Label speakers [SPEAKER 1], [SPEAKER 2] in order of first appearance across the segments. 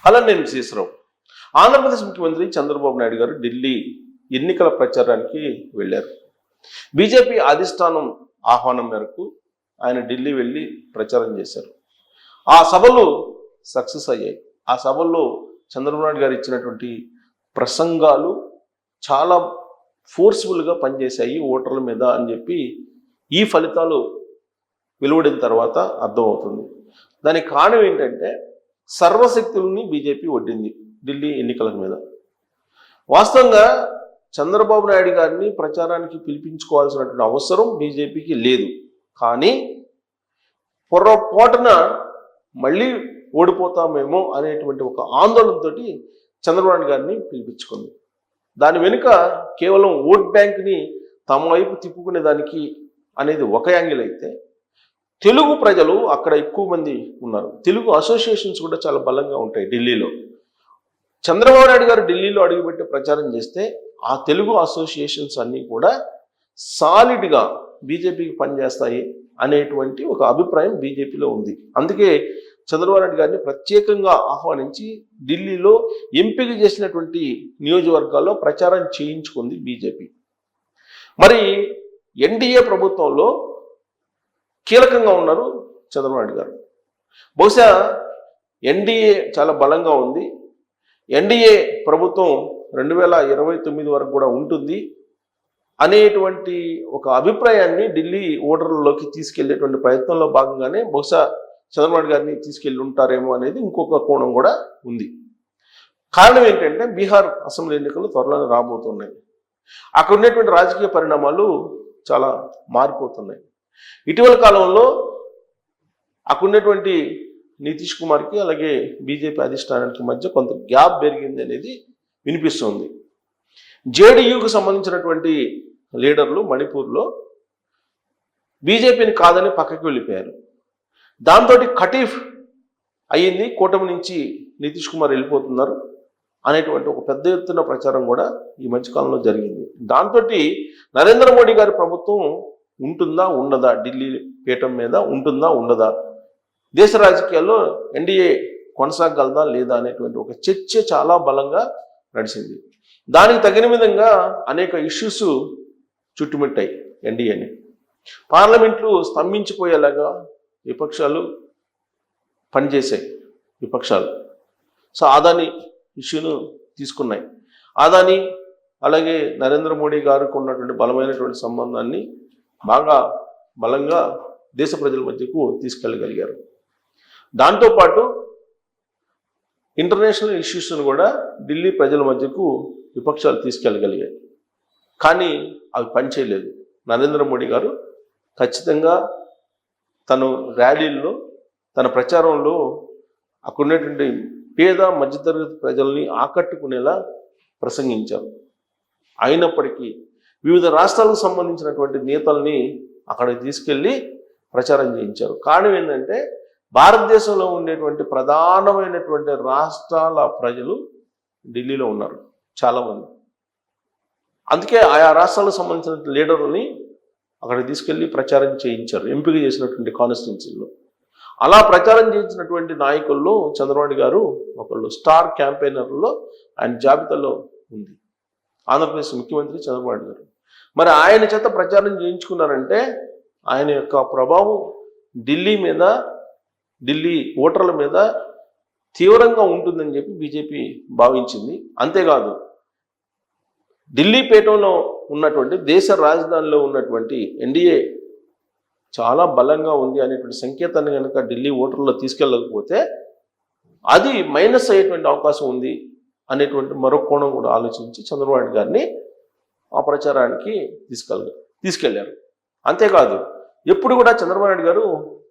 [SPEAKER 1] అలా నేను విశ్వేశ్వరరావు. ఆంధ్రప్రదేశ్ ముఖ్యమంత్రి చంద్రబాబు నాయుడు గారు ఢిల్లీ ఎన్నికల ప్రచారానికి వెళ్ళారు. బీజేపీ అధిష్టానం ఆహ్వానం మేరకు ఆయన ఢిల్లీ వెళ్ళి ప్రచారం చేశారు. ఆ సభలు సక్సెస్ అయ్యాయి. ఆ సభల్లో చంద్రబాబు నాయుడు గారు ఇచ్చినటువంటి ప్రసంగాలు చాలా ఫోర్స్ఫుల్గా పనిచేశాయి ఓటర్ల మీద అని చెప్పి ఈ ఫలితాలు వెలువడిన తర్వాత అర్థమవుతుంది. దానికి కారణం ఏంటంటే సర్వశక్తుల్ని బీజేపీ ఒడ్డింది ఢిల్లీ ఎన్నికల మీద. వాస్తవంగా చంద్రబాబు నాయుడు గారిని ప్రచారానికి పిలిపించుకోవాల్సినటువంటి అవసరం బీజేపీకి లేదు. కానీ పొరపాటున మళ్ళీ ఓడిపోతామేమో అనేటువంటి ఒక ఆందోళనతో చంద్రబాబు నాయుడు గారిని పిలిపించుకుంది. దాని వెనుక కేవలం ఓట్ బ్యాంక్ని తమ వైపు తిప్పుకునేదానికి అనేది ఒక యాంగిల్ అయితే, తెలుగు ప్రజలు అక్కడ ఎక్కువ మంది ఉన్నారు. తెలుగు అసోసియేషన్స్ కూడా చాలా బలంగా ఉంటాయి ఢిల్లీలో. చంద్రబాబు నాయుడు గారు ఢిల్లీలో అడుగుపెట్టి ప్రచారం చేస్తే ఆ తెలుగు అసోసియేషన్స్ అన్నీ కూడా సాలిడ్గా బీజేపీకి పనిచేస్తాయి అనేటువంటి ఒక అభిప్రాయం బీజేపీలో ఉంది. అందుకే చంద్రబాబు నాయుడు గారిని ప్రత్యేకంగా ఆహ్వానించి ఢిల్లీలో ఎంపిక చేసినటువంటి నియోజకవర్గాల్లో ప్రచారం చేయించుకుంది బీజేపీ. మరి ఎన్డీఏ ప్రభుత్వంలో కీలకంగా ఉన్నారు చంద్రబాబు నాయుడు గారు. బహుశా ఎన్డీఏ చాలా బలంగా ఉంది. ఎన్డీఏ ప్రభుత్వం 2029 వరకు కూడా ఉంటుంది అనేటువంటి ఒక అభిప్రాయాన్ని ఢిల్లీ ఓటర్లలోకి తీసుకెళ్లేటువంటి ప్రయత్నంలో భాగంగానే బహుశా చంద్రబాబు నాయుడు గారిని తీసుకెళ్ళి ఉంటారేమో అనేది ఇంకొక కోణం కూడా ఉంది. కారణం ఏంటంటే బీహార్ అసెంబ్లీ ఎన్నికలు త్వరలోనే రాబోతున్నాయి. అక్కడ ఉన్నటువంటి రాజకీయ పరిణామాలు చాలా మారిపోతున్నాయి. ఇటీవల కాలంలో అక్కడ ఉన్నటువంటి నితీష్ కుమార్కి అలాగే బీజేపీ అధిష్టానానికి మధ్య కొంత గ్యాప్ పెరిగింది అనేది వినిపిస్తుంది. జేడీయూకు సంబంధించినటువంటి లీడర్లు మణిపూర్లో బీజేపీని కాదని పక్కకి వెళ్ళిపోయారు. దాంతో కటీఫ్ అయ్యింది, కూటమి నుంచి నితీష్ కుమార్ వెళ్ళిపోతున్నారు అనేటువంటి ఒక పెద్ద ఎత్తున ప్రచారం కూడా ఈ మధ్యకాలంలో జరిగింది. దాంతో నరేంద్ర మోడీ గారి ప్రభుత్వం ఉంటుందా ఉండదా, ఢిల్లీ పీఠం మీద ఉంటుందా ఉండదా, దేశ రాజకీయాల్లో ఎన్డీఏ కొనసాగలదా లేదా అనేటువంటి ఒక చర్చ చాలా బలంగా నడిచింది. దానికి తగిన విధంగా అనేక ఇష్యూస్ చుట్టుముట్టాయి ఎన్డీఏని. పార్లమెంట్లు స్తంభించిపోయేలాగా విపక్షాలు పనిచేశాయి. సో అదాని ఇష్యూను తీసుకున్నాయి. అదాని అలాగే నరేంద్ర మోడీ గారికి ఉన్నటువంటి బలమైనటువంటి సంబంధాన్ని బాగా బలంగా దేశ ప్రజల మధ్యకు తీసుకెళ్ళగలిగారు. దాంతోపాటు ఇంటర్నేషనల్ ఇష్యూస్ను కూడా ఢిల్లీ ప్రజల మధ్యకు విపక్షాలు తీసుకెళ్ళగలిగాయి. కానీ అవి పనిచేయలేదు. నరేంద్ర మోడీ గారు ఖచ్చితంగా తను ర్యాలీల్లో తన ప్రచారంలో అక్కడున్నటువంటి పేద మధ్యతరగతి ప్రజల్ని ఆకట్టుకునేలా ప్రసంగించారు. అయినప్పటికీ వివిధ రాష్ట్రాలకు సంబంధించినటువంటి నేతల్ని అక్కడికి తీసుకెళ్ళి ప్రచారం చేయించారు. కారణం ఏంటంటే భారతదేశంలో ఉండేటువంటి ప్రధానమైనటువంటి రాష్ట్రాల ప్రజలు ఢిల్లీలో ఉన్నారు చాలామంది. అందుకే ఆయా రాష్ట్రాలకు సంబంధించిన లీడర్లని అక్కడికి తీసుకెళ్ళి ప్రచారం చేయించారు ఎంపిక చేసినటువంటి కాన్స్టిట్యున్సీల్లో. అలా ప్రచారం చేయించినటువంటి నాయకుల్లో చంద్రబాబు గారు ఒకళ్ళు స్టార్ క్యాంపెయినర్లో ఆయన జాబితాలో ఉంది ఆంధ్రప్రదేశ్ ముఖ్యమంత్రి చంద్రబాబు గారు. మరి ఆయన చేత ప్రచారం చేయించుకున్నారంటే ఆయన యొక్క ప్రభావం ఢిల్లీ ఓటర్ల మీద తీవ్రంగా ఉంటుందని చెప్పి బీజేపీ భావించింది. అంతేకాదు ఢిల్లీ పీఠంలో ఉన్నటువంటి దేశ రాజధానిలో ఉన్నటువంటి ఎన్డీఏ చాలా బలంగా ఉంది అనేటువంటి సంకేతాన్ని కనుక ఢిల్లీ ఓటర్లో తీసుకెళ్ళకపోతే అది మైనస్ అయ్యేటువంటి అవకాశం ఉంది అనేటువంటి మరో కోణం కూడా ఆలోచించి చంద్రబాబు నాయుడు గారిని ఆ ప్రచారానికి తీసుకెళ్లారు. అంతేకాదు ఎప్పుడు కూడా చంద్రబాబు నాయుడు గారు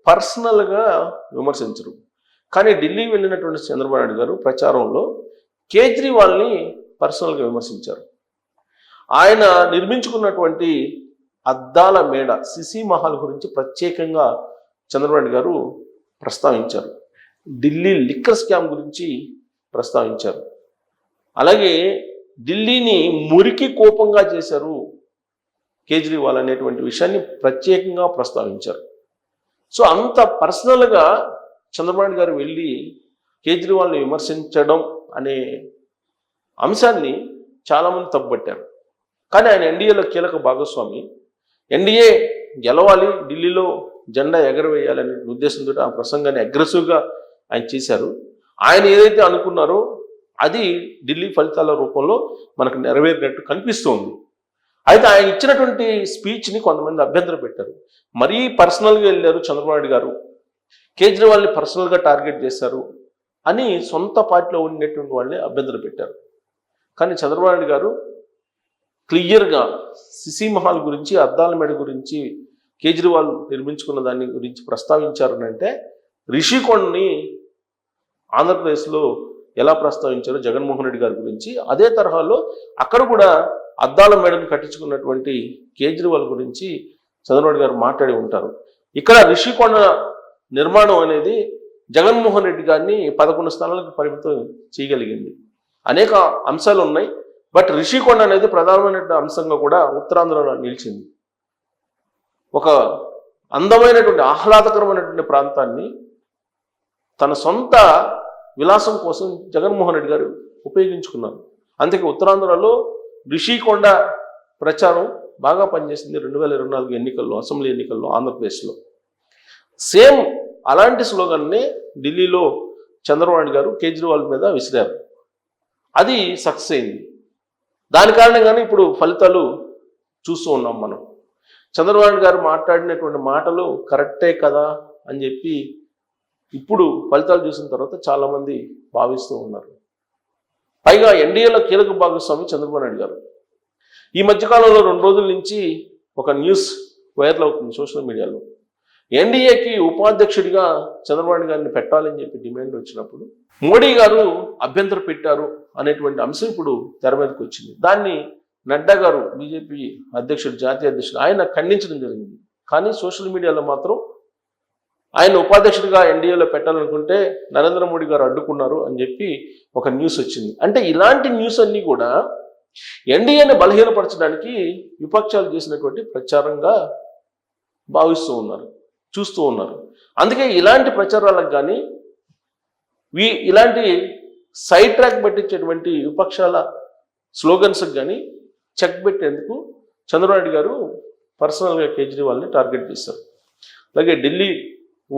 [SPEAKER 1] పర్సనల్గా విమర్శించరు. కానీ ఢిల్లీ వెళ్ళినటువంటి చంద్రబాబు నాయుడు గారు ప్రచారంలో కేజ్రీవాల్ని పర్సనల్గా విమర్శించారు. ఆయన నిర్మించుకున్నటువంటి అద్దాల మేడ సిసి మహల్ గురించి ప్రత్యేకంగా చంద్రబాబు నాయుడు గారు ప్రస్తావించారు. ఢిల్లీ లిక్కర్ స్కామ్ గురించి ప్రస్తావించారు. అలాగే ఢిల్లీని మురికి కోపంగా చేశారు కేజ్రీవాల్ అనేటువంటి విషయాన్ని ప్రత్యేకంగా ప్రస్తావించారు. సో అంత పర్సనల్గా చంద్రబాబు నాయుడు గారు వెళ్ళి కేజ్రీవాల్ని విమర్శించడం అనే అంశాన్ని చాలామంది తప్పుపట్టారు. కానీ ఆయన ఎన్డీఏలో కీలక భాగస్వామి. ఎన్డీఏ గెలవాలి, ఢిల్లీలో జెండా ఎగరవేయాలనే ఉద్దేశంతో ఆ ప్రసంగాన్ని అగ్రెసివ్గా ఆయన చేశారు. ఆయన ఏదైతే అనుకున్నారో అది ఢిల్లీ ఫలితాల రూపంలో మనకు నెరవేరినట్టు కనిపిస్తోంది. అయితే ఆయన ఇచ్చినటువంటి స్పీచ్ని కొంతమంది అభ్యంతరం పెట్టారు. మరీ పర్సనల్గా వెళ్ళారు చంద్రబాబు నాయుడు గారు, కేజ్రీవాల్ని పర్సనల్గా టార్గెట్ చేశారు అని సొంత పార్టీలో ఉండేటువంటి వాళ్ళని అభ్యంతరం పెట్టారు. కానీ చంద్రబాబు నాయుడు గారు క్లియర్గా సిసి మహల్ గురించి, అద్దాల మేడ గురించి, కేజ్రీవాల్ నిర్మించుకున్న దాని గురించి ప్రస్తావించారు అంటే రిషికొండని ఆంధ్రప్రదేశ్లో ఎలా ప్రస్తావించారో జగన్మోహన్ రెడ్డి గారి గురించి, అదే తరహాలో అక్కడ కూడా అద్దాల మేడను కట్టించుకున్నటువంటి కేజ్రీవాల్ గురించి చంద్రబాబు గారు మాట్లాడి ఉంటారు. ఇక్కడ రిషికొండ నిర్మాణం అనేది జగన్మోహన్ రెడ్డి గారిని 11 స్థానాలకు పరిమితం చేయగలిగింది. అనేక అంశాలు ఉన్నాయి. బట్ రిషికొండ అనేది ప్రధానమైనటువంటి అంశంగా కూడా ఉత్తరాంధ్రలో నిలిచింది. ఒక అందమైనటువంటి ఆహ్లాదకరమైనటువంటి ప్రాంతాన్ని తన సొంత విలాసం కోసం జగన్మోహన్ రెడ్డి గారు ఉపయోగించుకున్నారు. అందుకే ఉత్తరాంధ్రలో రిషికొండ ప్రచారం బాగా పనిచేసింది 2024 ఎన్నికల్లో, అసెంబ్లీ ఎన్నికల్లో ఆంధ్రప్రదేశ్లో. సేమ్ అలాంటి స్లోగన్ని ఢిల్లీలో చంద్రబాబు నాయుడు గారు కేజ్రీవాల్ మీద విసిరారు. అది సక్సెస్ అయింది. దాని కారణంగానే ఇప్పుడు ఫలితాలు చూస్తూ ఉన్నాం మనం. చంద్రబాబు నాయుడు గారు మాట్లాడినటువంటి మాటలు కరెక్టే కదా అని చెప్పి ఇప్పుడు ఫలితాలు చూసిన తర్వాత చాలామంది భావిస్తూ ఉన్నారు. పైగా ఎన్డీఏలో కీలక భాగస్వామి చంద్రబాబు నాయుడు గారు. ఈ మధ్యకాలంలో 2 రోజుల నుంచి ఒక న్యూస్ వైరల్ అవుతుంది సోషల్ మీడియాలో. ఎన్డీఏకి ఉపాధ్యక్షుడిగా చంద్రబాబు నాయుడు గారిని పెట్టాలని చెప్పి డిమాండ్ వచ్చినప్పుడు మోడీ గారు అభ్యంతరం పెట్టారు అనేటువంటి అంశం ఇప్పుడు తెర మీదకి వచ్చింది. దాన్ని నడ్డా గారు, బీజేపీ అధ్యక్షుడు, జాతీయ అధ్యక్షుడు, ఆయన ఖండించడం జరిగింది. కానీ సోషల్ మీడియాలో మాత్రం ఆయన ఉపాధ్యక్షుడిగా ఎన్డీఏలో పెట్టాలనుకుంటే నరేంద్ర మోడీ గారు అడ్డుకున్నారు అని చెప్పి ఒక న్యూస్ వచ్చింది. అంటే ఇలాంటి న్యూస్ అన్నీ కూడా ఎన్డీఏని బలహీనపరచడానికి విపక్షాలు చేసినటువంటి ప్రచారంగా భావిస్తూ ఉన్నారు, చూస్తూ ఉన్నారు. అందుకే ఇలాంటి ప్రచారాలకు కానీ ఇలాంటి సైడ్ ట్రాక్ పెట్టించేటువంటి విపక్షాల స్లోగన్స్కి కానీ చెక్ పెట్టేందుకు చంద్రబాబు నాయుడు గారు పర్సనల్గా కేజ్రీవాల్ని టార్గెట్ చేశారు. అలాగే ఢిల్లీ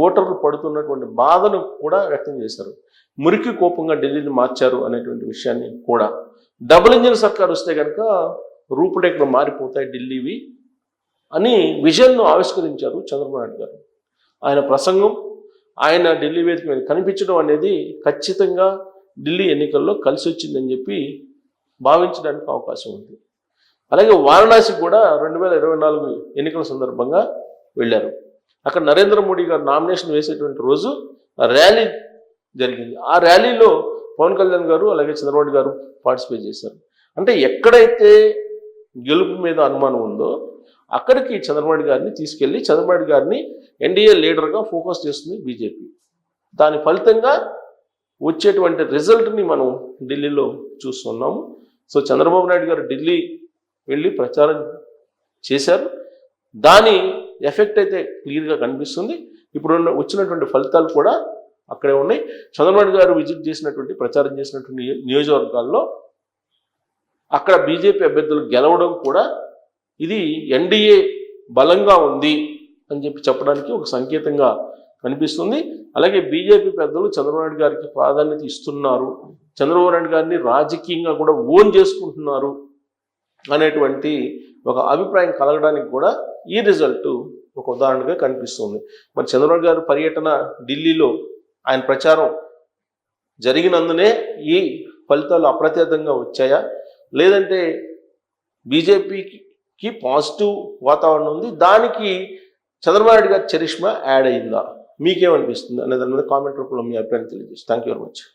[SPEAKER 1] ఓటర్లు పడుతున్నటువంటి బాధను కూడా వ్యక్తం చేశారు. మురికి కోపంగా ఢిల్లీని మార్చారు అనేటువంటి విషయాన్ని కూడా. డబుల్ ఇంజిన్ సర్కార్ వస్తే కనుక రూపురేఖలు మారిపోతాయి ఢిల్లీవి అని విజన్ను ఆవిష్కరించారు చంద్రబాబు నాయుడు గారు. ఆయన ప్రసంగం, ఆయన ఢిల్లీ వేదిక మీద కనిపించడం అనేది ఖచ్చితంగా ఢిల్లీ ఎన్నికల్లో కలిసి వచ్చిందని చెప్పి భావించడానికి అవకాశం ఉంది. అలాగే వారణాసి కూడా 2024 ఎన్నికల సందర్భంగా వెళ్ళారు. అక్కడ నరేంద్ర మోడీ గారు నామినేషన్ వేసేటువంటి రోజు ర్యాలీ జరిగింది. ఆ ర్యాలీలో పవన్ కళ్యాణ్ గారు అలాగే చంద్రబాబు గారు పార్టిసిపేట్ చేశారు. అంటే ఎక్కడైతే గెలుపు మీద అనుమానం ఉందో అక్కడికి చంద్రబాబు గారిని తీసుకెళ్లి చంద్రబాబు గారిని ఎన్డీఏ లీడర్గా ఫోకస్ చేస్తుంది బీజేపీ. దాని ఫలితంగా వచ్చేటువంటి రిజల్ట్ని మనం ఢిల్లీలో చూస్తున్నాము. సో చంద్రబాబు నాయుడు గారు ఢిల్లీ వెళ్ళి ప్రచారం చేశారు. దాని ఎఫెక్ట్ అయితే క్లియర్గా కనిపిస్తుంది. ఇప్పుడు వచ్చినటువంటి ఫలితాలు కూడా అక్కడే ఉన్నాయి. చంద్రబాబు గారు విజిట్ చేసినటువంటి, ప్రచారం చేసినటువంటి నియోజకవర్గాల్లో అక్కడ బీజేపీ అభ్యర్థులు గెలవడం కూడా ఇది ఎన్డీఏ బలంగా ఉంది అని చెప్పడానికి ఒక సంకేతంగా కనిపిస్తుంది. అలాగే బీజేపీ పెద్దలు చంద్రబాబు నాయుడు గారికి ప్రాధాన్యత ఇస్తున్నారు, చంద్రబాబు నాయుడు గారిని రాజకీయంగా కూడా ఓన్ చేసుకుంటున్నారు అనేటువంటి ఒక అభిప్రాయం కలగడానికి కూడా ఈ రిజల్ట్ ఒక ఉదాహరణగా కనిపిస్తుంది. మరి చంద్రబాబు గారు పర్యటన ఢిల్లీలో ఆయన ప్రచారం జరిగినందునే ఈ ఫలితాలు అప్రత్యర్థంగా వచ్చాయా, లేదంటే బీజేపీకి పాజిటివ్ వాతావరణం ఉంది, దానికి చంద్రబాబు నాయుడు గారి చరిష్మా యాడ్ అయిందా, మీకేమనిపిస్తుంది అనే దాని మీద కామెంట్ రూపంలో మీ అభిప్రాయం తెలియజేసి. Thank you very much.